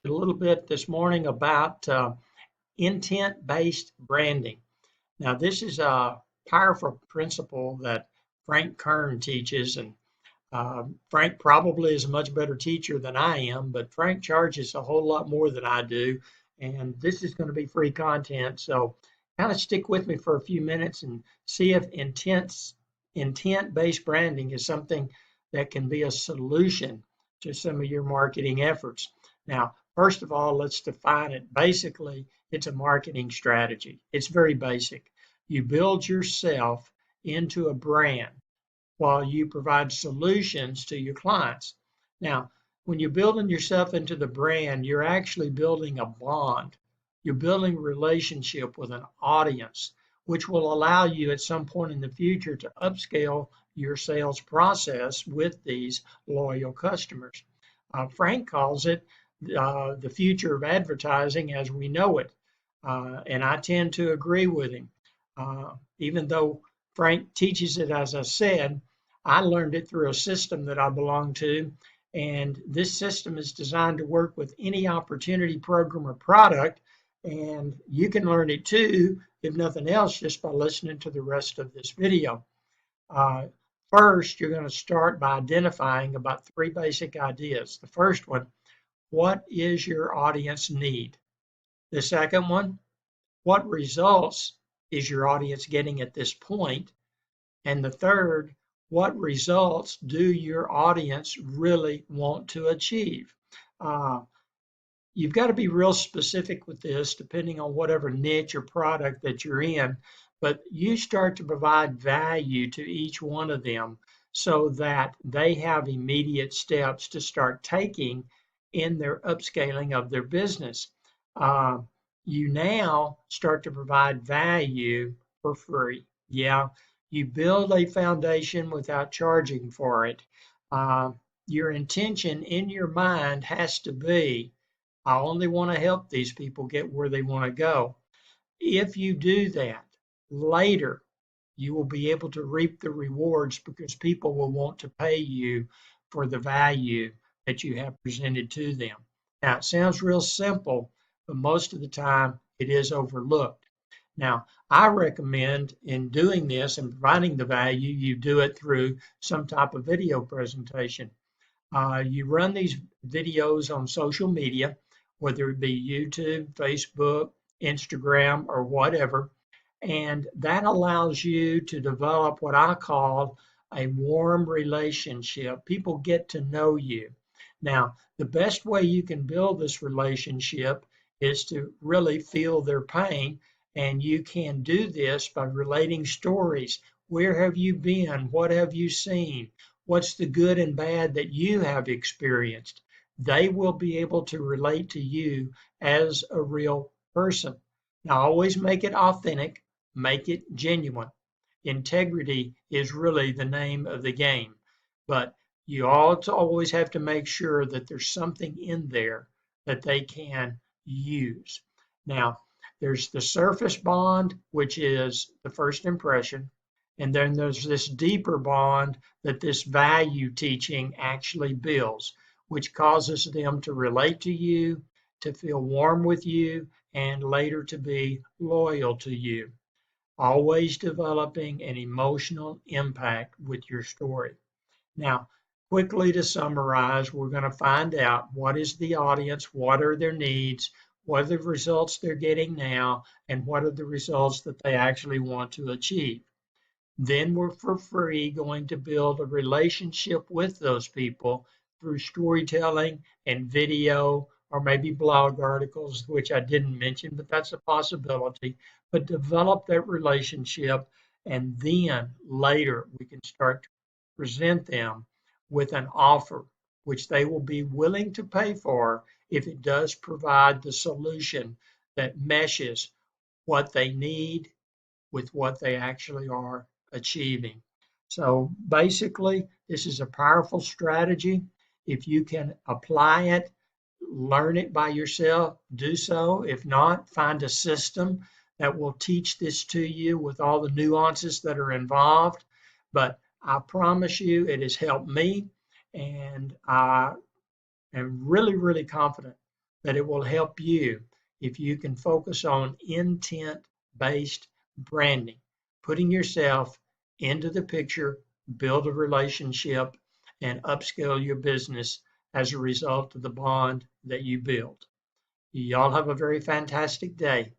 a little bit this morning about intent-based branding. Now, this is a powerful principle that Frank Kern teaches, and Frank probably is a much better teacher than I am, but Frank charges a whole lot more than I do, and this is going to be free content. So, kind of stick with me for a few minutes and see if intent-based branding is something that can be a solution to some of your marketing efforts. Now, first of all, let's define it. Basically, it's a marketing strategy. It's very basic. You build yourself into a brand while you provide solutions to your clients. Now, when you're building yourself into the brand, you're actually building a bond. You're building a relationship with an audience, which will allow you at some point in the future to upscale your sales process with these loyal customers. Frank calls it the future of advertising as we know it, and I tend to agree with him. Even though Frank teaches it, as I said, I learned it through a system that I belong to, and this system is designed to work with any opportunity, program, or product, and you can learn it too, if nothing else, just by listening to the rest of this video. First, you're going to start by identifying about three basic ideas. The first one, what is your audience need? The second one, what results is your audience getting at this point? And the third, what results do your audience really want to achieve? You've got to be real specific with this depending on whatever niche or product that you're in, but you start to provide value to each one of them so that they have immediate steps to start taking in their upscaling of their business. You now start to provide value for free. Yeah, you build a foundation without charging for it. Your intention in your mind has to be, I only want to help these people get where they want to go. If you do that, later you will be able to reap the rewards because people will want to pay you for the value that you have presented to them. Now, it sounds real simple, but most of the time it is overlooked. Now, I recommend in doing this and providing the value, you do it through some type of video presentation. You run these videos on social media, whether it be YouTube, Facebook, Instagram, or whatever, and that allows you to develop what I call a warm relationship. People get to know you. Now, the best way you can build this relationship is to really feel their pain, and you can do this by relating stories. Where have you been? What have you seen? What's the good and bad that you have experienced? They will be able to relate to you as a real person. Now, always make it authentic, make it genuine. Integrity is really the name of the game, but you always have to make sure that there's something in there that they can use. Now, there's the surface bond, which is the first impression, and then there's this deeper bond that this value teaching actually builds, which causes them to relate to you, to feel warm with you, and later to be loyal to you. Always developing an emotional impact with your story. Now, quickly to summarize, we're going to find out what is the audience, what are their needs, what are the results they're getting now, and what are the results that they actually want to achieve. Then we're for free going to build a relationship with those people through storytelling and video, or maybe blog articles, which I didn't mention, but that's a possibility. But develop that relationship, and then later we can start to present them with an offer, which they will be willing to pay for if it does provide the solution that meshes what they need with what they actually are achieving. So basically, this is a powerful strategy. If you can apply it, learn it by yourself, do so. If not, find a system that will teach this to you with all the nuances that are involved. But I promise you, it has helped me, and I am really, really confident but it will help you if you can focus on intent-based branding, putting yourself into the picture, build a relationship, and upscale your business as a result of the bond that you build. Y'all have a very fantastic day.